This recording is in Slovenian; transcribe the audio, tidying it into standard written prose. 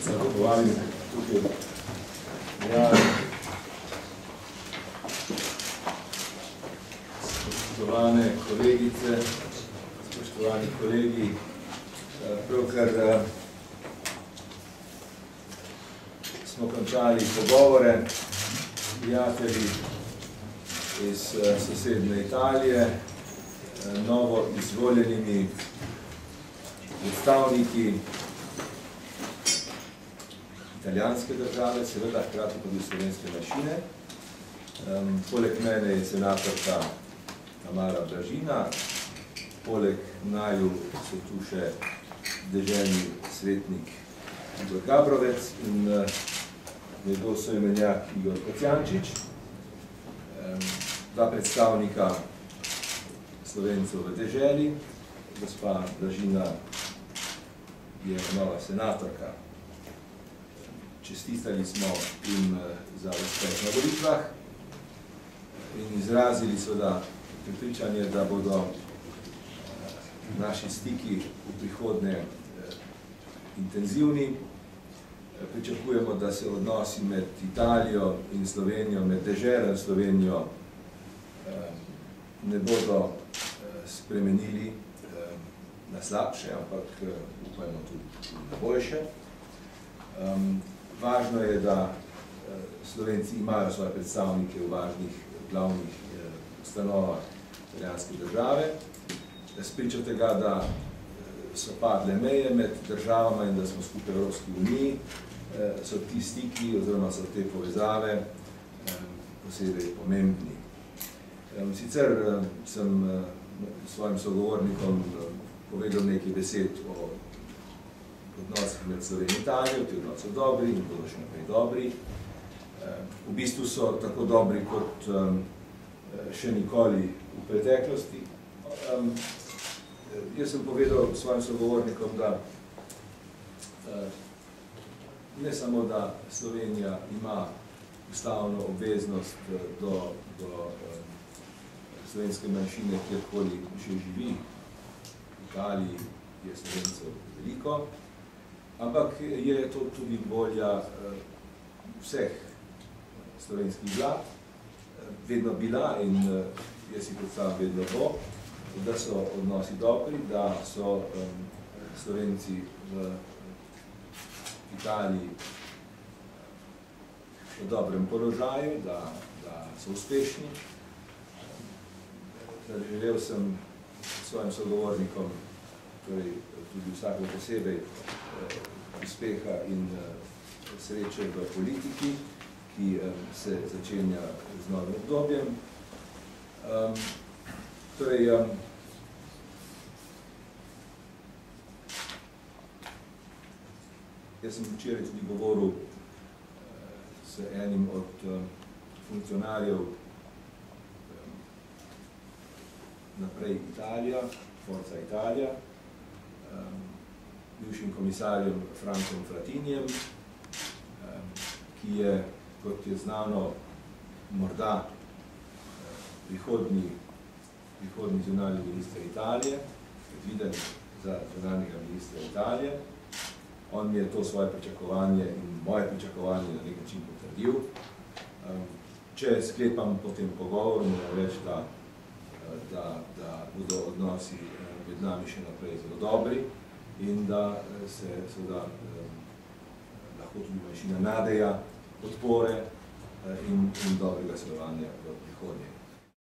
sem povabim tukaj spoštovane kolegice, spoštovani kolegi, pravkar smo končali pogovore prijatelji iz sosedne Italije, novo izvoljenimi predstavniki italijanske države, seveda hkrati tudi slovenske manjšine. Poleg mene je senatorka Tamara Blažina, poleg naju so tu še deželni svetnik Igor Gabrovec in njegov soimenjak Igor Kocijančič, dva predstavnika Slovencev v deželi. Gospa Blažina je nova senatorka. Čestitali smo jim za uspeh na volitvah in izrazili seveda prepričanje, da bodo naši stiki v prihodnje intenzivni. Pričakujemo, da se odnosi med Italijo in Slovenijo, med deželo in Slovenijo ne bodo spremenili na slabše, ampak upajmo tudi na boljše. Važno je, da Slovenci imajo svoje predstavnike v važnih glavnih ustanovah italijanske države. Spričo tega, da so padle meje med državama in da smo skupaj v Evropski uniji, so ti stiki oziroma so te povezave posebej pomembni. Sicer sem svojim sogovornikom povedal nekaj besed o odnosih med Slovenijo in Italijo, ti odnosi so dobri in bodo še naprej dobri. V bistvu so tako dobri kot še nikoli v preteklosti. Jaz sem povedal svojim sogovornikom, da ne samo, da Slovenija ima ustavno obveznost do slovenske manjšine, kjerkoli še živi, v Italiji je Slovencev veliko, ampak je to tudi volja vseh slovenskih vlad, vedno bila in jaz si predstavljam vedno bo, da so odnosi dobri, da so Slovenci v Italiji v dobrem položaju, da so uspešni. Želel sem svojim sogovornikom, torej tudi vsako posebej, uspeha in sreče v politiki, ki se začenja z novim obdobjem. Torej, jaz sem včeraj tudi govoril s enim od funkcionarjev naprej Italija, Forza Italija, bivšim komisarjem Frankom Fratinjem, ki je, kot je znano, morda prihodnji zunanji minister Italije, predviden za zunanjega ministra Italije. On mi je to svoje pričakovanje in moje pričakovanje na nek način potrdil. Če sklepam po tem pogovoru, moram reči, da bodo odnosi med nami še naprej zelo dobri in da se seveda lahko tudi manjšina nadeja podpore in dobrega sodelovanja v prihodnje.